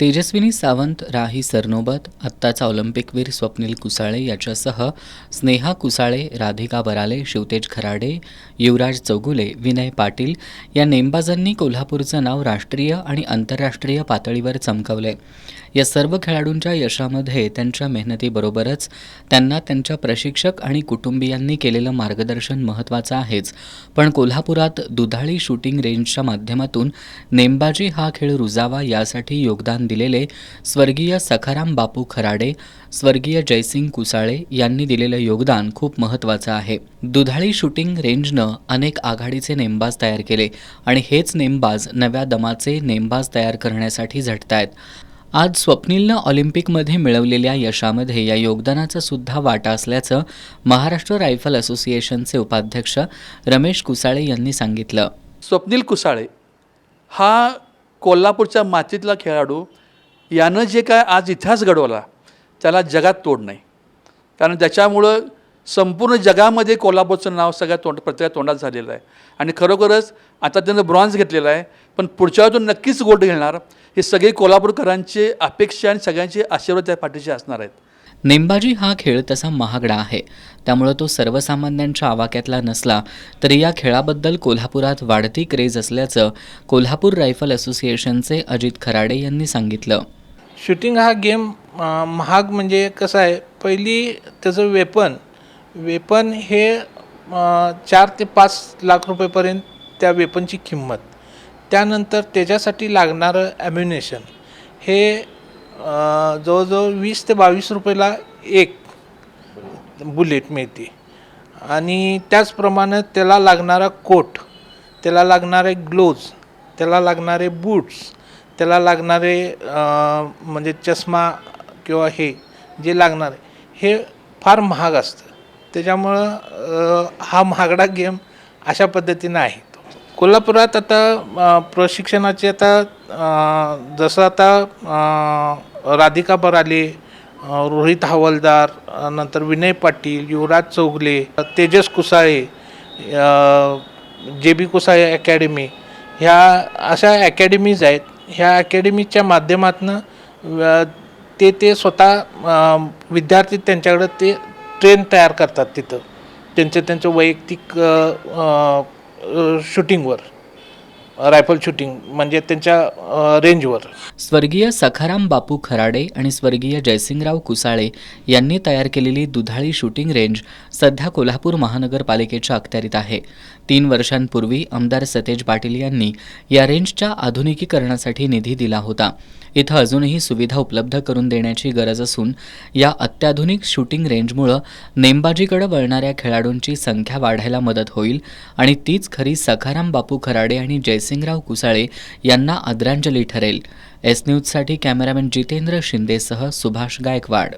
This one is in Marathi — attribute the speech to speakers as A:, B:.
A: तेजस्विनी सावंत, राही सरनोबत, आत्ताचा ऑलिम्पिकवीर स्वप्नील कुसाळे याच्यासह स्नेहा कुसाळे, राधिका बराले, शिवतेज खराडे, युवराज चौगुले, विनय पाटील या नेमबाजांनी कोल्हापूरचं नाव राष्ट्रीय आणि आंतरराष्ट्रीय पातळीवर चमकवले. या सर्व खेळाडूंच्या यशामध्ये त्यांच्या मेहनतीबरोबरच त्यांना त्यांच्या प्रशिक्षक आणि कुटुंबियांनी केलेलं मार्गदर्शन महत्त्वाचं आहेच. पण कोल्हापुरात दुधाळी शूटिंग रेंजच्या माध्यमातून नेमबाजी हा खेळ रुजावा यासाठी योगदान दिलेले स्वर्गीय सखाराम बापू खराडे, स्वर्गीय जयसिंग कुसाळे यांनी दिलेलं योगदान खूप महत्त्वाचं आहे. दुधाळी शूटिंग रेंजनं अनेक आघाडीचे नेमबाज तयार केले आणि हेच नेमबाज नव्या दमाचे नेमबाज तयार करण्यासाठी झटतायत. आज स्वप्नीलनं ऑलिम्पिकमध्ये मिळवलेल्या यशामध्ये या योगदानाचा सुद्धा वाटा असल्याचं महाराष्ट्र रायफल असोसिएशनचे उपाध्यक्ष रमेश कुसाळे यांनी सांगितलं.
B: स्वप्नील कुसाळे हा कोल्हापूरच्या मातीतला खेळाडू, यानं जे काय आज इतिहास घडवला त्याला जगात तोड नाही. कारण त्याच्यामुळं संपूर्ण जगामध्ये कोल्हापूरचं नाव प्रत्येक तोंडात झालेलं आहे आणि खरोखरच आता त्यानं ब्रॉन्झ घेतलेला आहे, पण पुढच्या वेळी तो नक्कीच गोल्ड घेणार. हे सगळे कोल्हापूरकरांची अपेक्षा आणि सगळ्यांचे आशीर्वाद त्या पाठीशी असणार आहेत.
A: नेमबाजी हा खेळ तसा महागडा आहे, त्यामुळं तो सर्वसामान्यांच्या आवाक्यातला नसला तरी या खेळाबद्दल कोल्हापुरात वाढती क्रेज असल्याचं कोल्हापूर रायफल असोसिएशनचे अजित खराडे यांनी सांगितलं.
C: शूटिंग हा गेम महाग म्हणजे कसं आहे, पहिली त्याचं वेपन हे 4 ते 5 लाख रुपयेपर्यंत त्या वेपनची किंमत. त्यानंतर त्याच्यासाठी लागणारं ॲम्युनेशन हे जवळजवळ 20 ते 22 रुपयाला एक बुलेट मिळते. आणि त्याचप्रमाणे त्याला लागणारा कोट, त्याला लागणारे ग्लोव्ज, त्याला लागणारे बूट्स, त्याला लागणारे म्हणजे चष्मा किंवा हे जे लागणारे हे फार महाग असतं. त्याच्यामुळं हा महागडा गेम अशा पद्धतीनं आहे. कोल्हापुरात आता प्रशिक्षणाचे जसं आता राधिका बराले, रोहित हवालदार, नंतर विनय पाटील, युवराज चौगुले, तेजस कुसाळे, JB कुसाळे अकॅडमी, ह्या अशा अकॅडमीज आहेत. ह्या अकॅडमीच्या माध्यमातून ते स्वतः विद्यार्थी त्यांच्याकडं ते ट्रेन तयार करतात. तिथं त्यांचं वैयक्तिक शूटिंगवर, रायफल शूटिंग म्हणजे त्यांच्या रेंजवर.
A: स्वर्गीय सखाराम बापू खराडे आणि स्वर्गीय जयसिंगराव कुसाळे यांनी तयार केलेली दुधाळी शूटिंग रेंज सध्या कोल्हापूर महानगरपालिकेच्या अखत्यारीत आहे. 3 वर्षांपूर्वी आमदार सतेज पाटील यांनी या रेंजच्या आधुनिकीकरणासाठी निधी दिला होता. इथं अजूनही सुविधा उपलब्ध करून देण्याची गरज असून या अत्याधुनिक शूटिंग रेंजमुळं नेमबाजीकडे वळणाऱ्या खेळाडूंची संख्या वाढायला मदत होईल आणि तीच खरी सखाराम बापू खराडे आणि जयसिंगराव कुसाळे यांना आदरांजली ठरेल. एस न्यूजसाठी कॅमेरामॅन जितेंद्र शिंदेसह सुभाष गायकवाड.